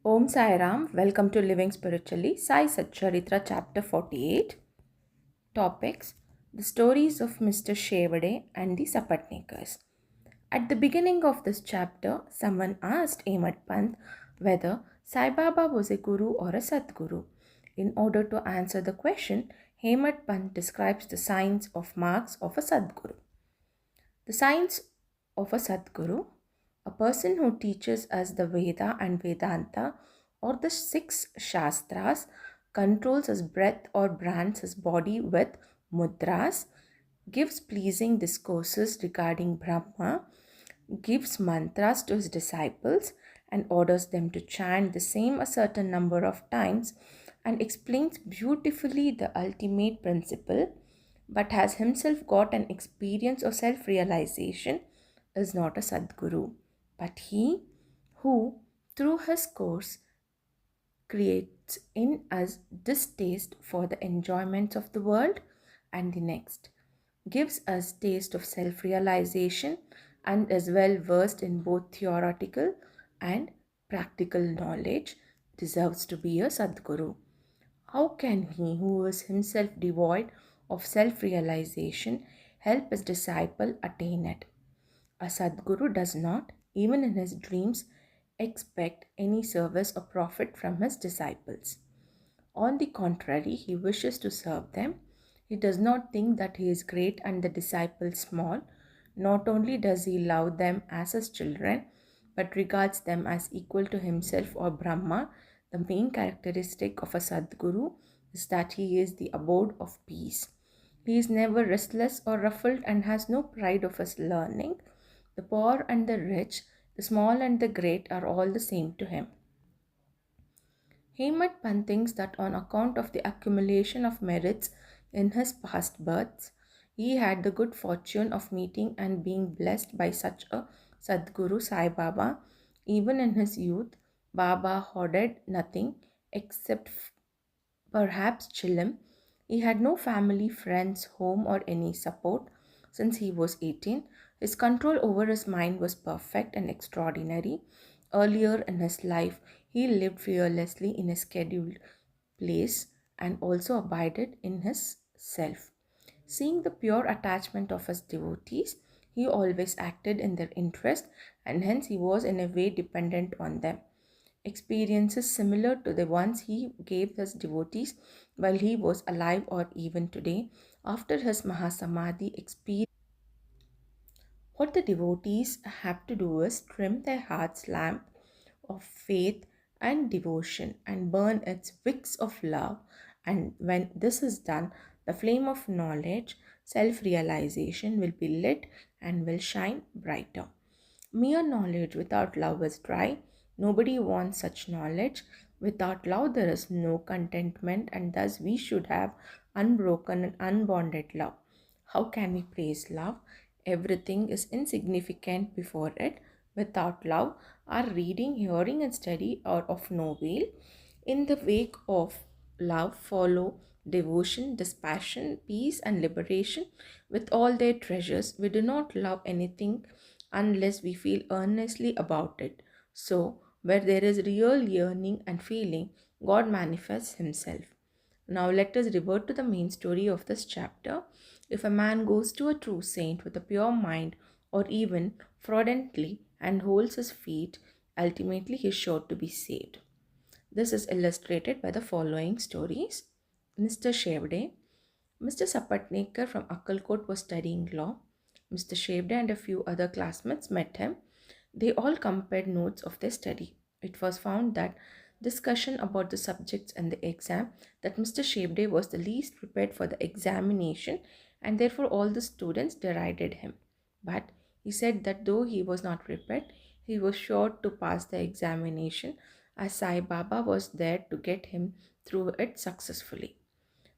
Om Sai Ram, welcome to Living Spiritually, Sai Satcharitra Chapter 48. Topics: The stories of Mr. Shevade and the Sapatnikers. At the beginning of this chapter, someone asked Ahmad Pant whether Sai Baba was a guru or a Sadguru. In order to answer the question, Ahmad Pant describes the signs of marks of a Sadguru. The signs of a Sadguru: a person who teaches us the Veda and Vedanta or the six Shastras, controls his breath or brands his body with mudras, gives pleasing discourses regarding Brahma, gives mantras to his disciples and orders them to chant the same a certain number of times, and explains beautifully the ultimate principle, but has himself got an experience of self realization, is not a Sadguru, but he who, through his course, creates in us distaste for the enjoyments of the world and the next, gives us taste of self-realization, and is well versed in both theoretical and practical knowledge, deserves to be a Sadguru. How can he, who is himself devoid of self-realization, help his disciple attain it? A Sadguru does not, even in his dreams, expect any service or profit from his disciples. On the contrary, he wishes to serve them. He does not think that he is great and the disciples small. Not only does he love them as his children, but regards them as equal to himself or Brahma. The main characteristic of a Sadguru is that he is the abode of peace. He is never restless or ruffled and has no pride of his learning. The poor and the rich, the small and the great are all the same to him. Hemant Pant thinks that on account of the accumulation of merits in his past births, he had the good fortune of meeting and being blessed by such a Sadguru Sai Baba. Even in his youth, Baba hoarded nothing except perhaps Chilim. He had no family, friends, home, or any support since he was 18. His control over his mind was perfect and extraordinary. Earlier in his life, he lived fearlessly in a scheduled place and also abided in his self. Seeing the pure attachment of his devotees, he always acted in their interest, and hence he was in a way dependent on them. Experiences similar to the ones he gave his devotees while he was alive or even today after his Mahasamadhi experience. What the devotees have to do is trim their heart's lamp of faith and devotion and burn its wicks of love. And when this is done, the flame of knowledge, self realization will be lit and will shine brighter. Mere knowledge without love is dry. Nobody wants such knowledge. Without love, there is no contentment, and thus we should have unbroken and unbonded love. How can we praise love? Everything is insignificant before it. Without love, our reading, hearing, and study are of no avail. In the wake of love follow devotion, dispassion, peace, and liberation with all their treasures. We do not love anything unless we feel earnestly about it. So, where there is real yearning and feeling, God manifests Himself. Now, let us revert to the main story of this chapter. If a man goes to a true saint with a pure mind, or even fraudulently, and holds his feet, ultimately he is sure to be saved. This is illustrated by the following stories. Mr. Shevde. Mr. Sapatnekar from Akkalkot was studying law. Mr. Shevde and a few other classmates met him. They all compared notes of their study. It was found that discussion about the subjects and the exam that Mr. Shevde was the least prepared for the examination, and therefore all the students derided him. But he said that though he was not prepared, he was sure to pass the examination, as Sai Baba was there to get him through it successfully.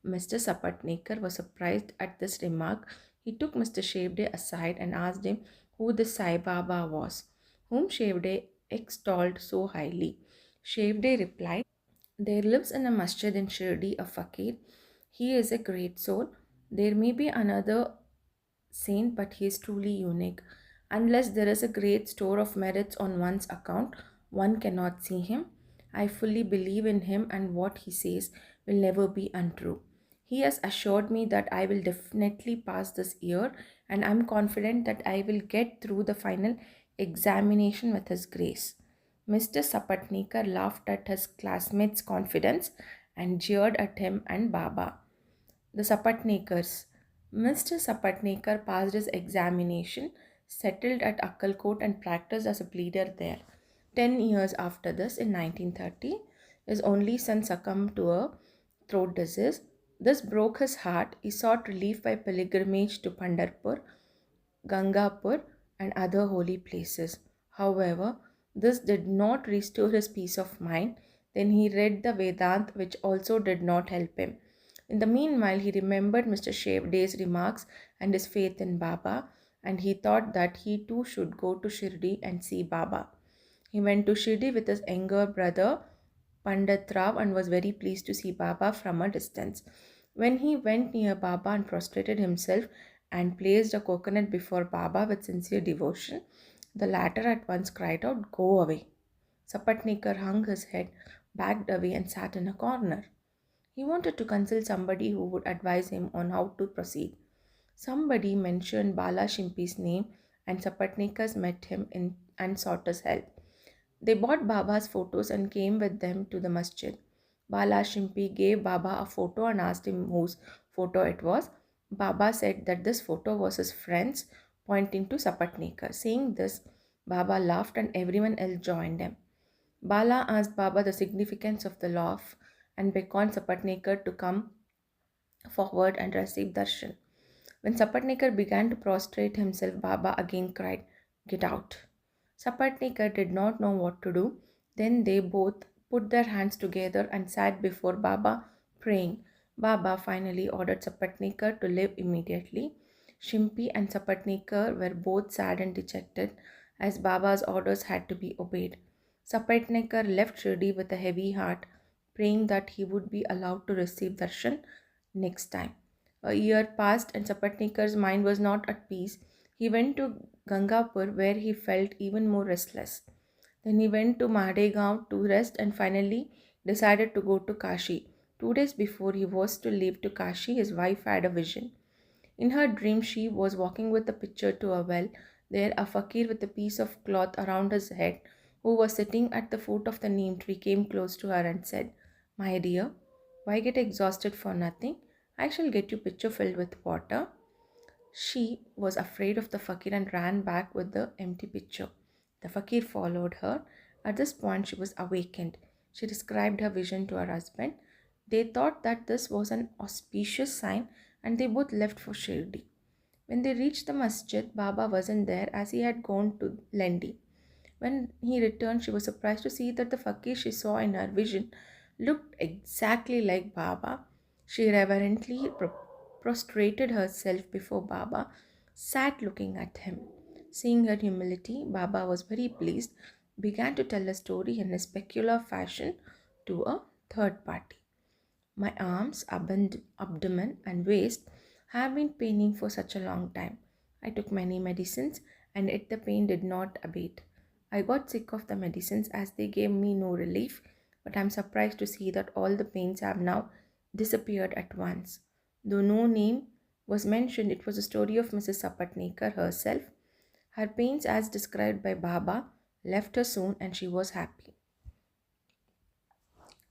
Mr. Sapatnekar was surprised at this remark. He took Mr. Shevde aside and asked him who the Sai Baba was, whom Shevde extolled so highly. Shevde replied, "There lives in a masjid in Shirdi a fakir. He is a great soul. There may be another saint, but he is truly unique. Unless there is a great store of merits on one's account, one cannot see him. I fully believe in him, and what he says will never be untrue. He has assured me that I will definitely pass this year, and I'm confident that I will get through the final examination with his grace. Mr. Sapatnikar laughed at his classmates' confidence and jeered at him and Baba. The Sapatnikars. Mr. Sapatnikar passed his examination, settled at Akkalkot, and practiced as a pleader there. 10 years after this, in 1930, his only son succumbed to a throat disease. This broke his heart. He sought relief by pilgrimage to Pandharpur, Gangapur, and other holy places. However, this did not restore his peace of mind. Then he read the Vedant, which also did not help him. In the meanwhile, he remembered Mr. Shevde's remarks and his faith in Baba, and he thought that he too should go to Shirdi and see Baba. He went to Shirdi with his younger brother Pandit Rao and was very pleased to see Baba from a distance. When he went near Baba and prostrated himself and placed a coconut before Baba with sincere devotion, the latter at once cried out, "Go away." Sapatnikar hung his head, backed away, and sat in a corner. He wanted to consult somebody who would advise him on how to proceed. Somebody mentioned Bala Shimpi's name, and Sapatnikas met him and sought his help. They bought Baba's photos and came with them to the masjid. Bala Shimpi gave Baba a photo and asked him whose photo it was. Baba said that this photo was his friend's, pointing to Sapatnikar. Saying this, Baba laughed and everyone else joined him. Bala asked Baba the significance of the laugh and beckoned Sapatnikar to come forward and receive darshan. When Sapatnikar began to prostrate himself, Baba again cried, "Get out." Sapatnikar did not know what to do. Then they both put their hands together and sat before Baba praying. Baba finally ordered Sapatnikar to leave immediately. Shimpi and Sapatnikar were both sad and dejected as Baba's orders had to be obeyed. Sapatnikar left Shirdi with a heavy heart, praying that he would be allowed to receive darshan next time. A year passed and Sapatnikar's mind was not at peace. He went to Gangapur where he felt even more restless. Then he went to Madegaon to rest and finally decided to go to Kashi. 2 days before he was to leave to Kashi, his wife had a vision. In her dream, she was walking with a pitcher to a well. There, a fakir with a piece of cloth around his head, who was sitting at the foot of the neem tree, came close to her and said, "My dear, why get exhausted for nothing? I shall get you pitcher filled with water." She was afraid of the fakir and ran back with the empty pitcher. The fakir followed her. At this point, she was awakened. She described her vision to her husband. They thought that this was an auspicious sign and they both left for Shirdi. When they reached the masjid, Baba wasn't there as he had gone to Lendi. When he returned, she was surprised to see that the fakir she saw in her vision looked exactly like Baba. She reverently prostrated herself before Baba, sat looking at him. Seeing her humility, Baba was very pleased, began to tell a story in a specular fashion to a third party. "My arms, abdomen, and waist have been paining for such a long time. I took many medicines, and yet the pain did not abate. I got sick of the medicines as they gave me no relief, but I am surprised to see that all the pains have now disappeared at once. Though no name was mentioned, it was the story of Mrs. Sapatnikar herself. Her pains, as described by Baba, left her soon, and she was happy."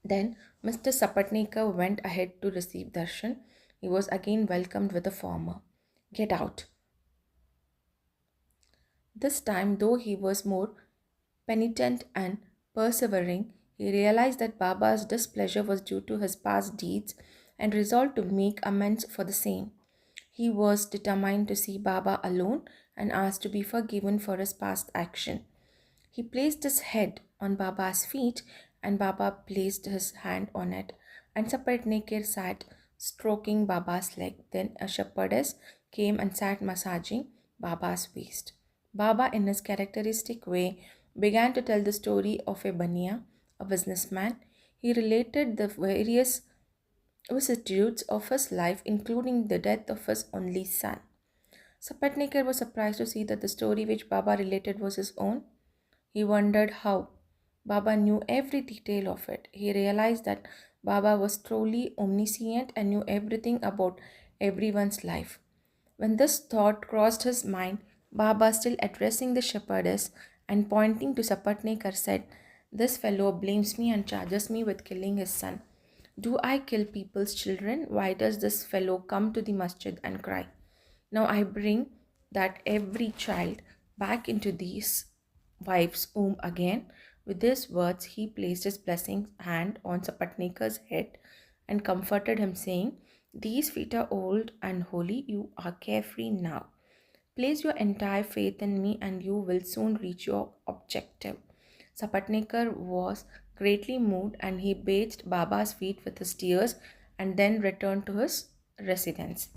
Then Mr. Sapatnikar went ahead to receive darshan. He was again welcomed with a former, "Get out." This time, though he was more penitent and persevering, he realized that Baba's displeasure was due to his past deeds and resolved to make amends for the same. He was determined to see Baba alone and asked to be forgiven for his past action. He placed his head on Baba's feet and Baba placed his hand on it, and Sapatnikar sat stroking Baba's leg. Then a shepherdess came and sat massaging Baba's waist. Baba, in his characteristic way, began to tell the story of a bania, a businessman. He related the various vicissitudes of his life, including the death of his only son. Sapatnikar was surprised to see that the story which Baba related was his own. He wondered how. Baba knew every detail of it. He realized that Baba was truly omniscient and knew everything about everyone's life. When this thought crossed his mind, Baba, still addressing the shepherdess and pointing to Sapatnekar, said, "This fellow blames me and charges me with killing his son. Do I kill people's children? Why does this fellow come to the masjid and cry? Now I bring that every child back into these wife's womb again." With these words, he placed his blessing hand on Sapatnekar's head and comforted him, saying, "These feet are old and holy. You are carefree now. Place your entire faith in me and you will soon reach your objective." Sapatnekar was greatly moved and he bathed Baba's feet with his tears and then returned to his residence.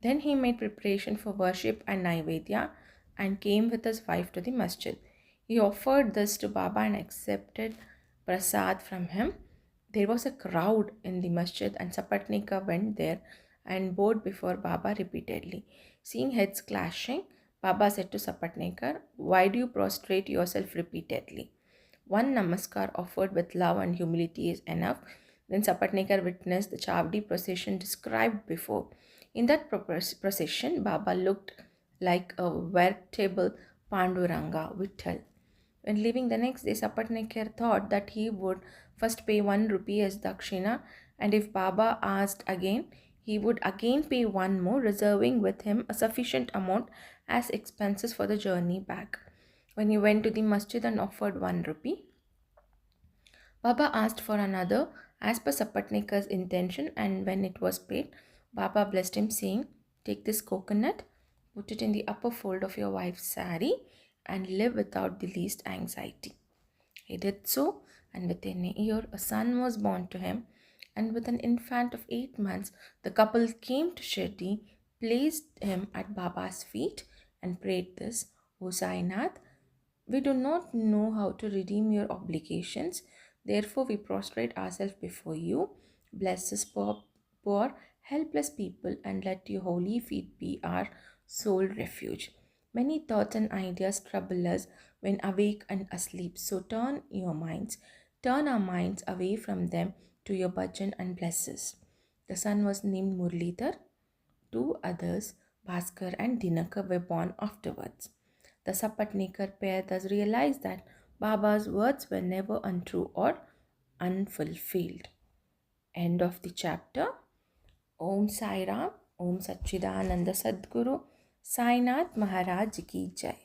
Then he made preparation for worship and Naivedya and came with his wife to the masjid. He offered this to Baba and accepted prasad from him. There was a crowd in the masjid and Sapatnika went there and bowed before Baba repeatedly. Seeing heads clashing, Baba said to Sapatnekar, "Why do you prostrate yourself repeatedly? One namaskar offered with love and humility is enough." Then Sapatnekar witnessed the Chavdi procession described before. In that procession, Baba looked like a veritable Panduranga Vittal. When leaving the next day, Sapatnekar thought that he would first pay 1 rupee as dakshina, and if Baba asked again, he would again pay one more, reserving with him a sufficient amount as expenses for the journey back. When he went to the masjid and offered 1 rupee, Baba asked for another as per Sapatnekar's intention, and when it was paid, Baba blessed him, saying, "Take this coconut, put it in the upper fold of your wife's sari, and live without the least anxiety." He did so, and within a year, a son was born to him. And with an infant of 8 months, the couple came to Shirdi, placed him at Baba's feet, and prayed this: "O Sainath, we do not know how to redeem your obligations. Therefore, we prostrate ourselves before you. Bless us poor, helpless people, and let your holy feet be our sole refuge. Many thoughts and ideas trouble us when awake and asleep. So turn our minds away from them to your bhajan and bless us." The son was named Murlidhar. Two others, Bhaskar and Dinakar, were born afterwards. The Sapatnekar pair thus realized that Baba's words were never untrue or unfulfilled. End of the chapter. Om Sai Ram, Om Satchidananda Sadguru, Sainath Maharaj Ki Jai.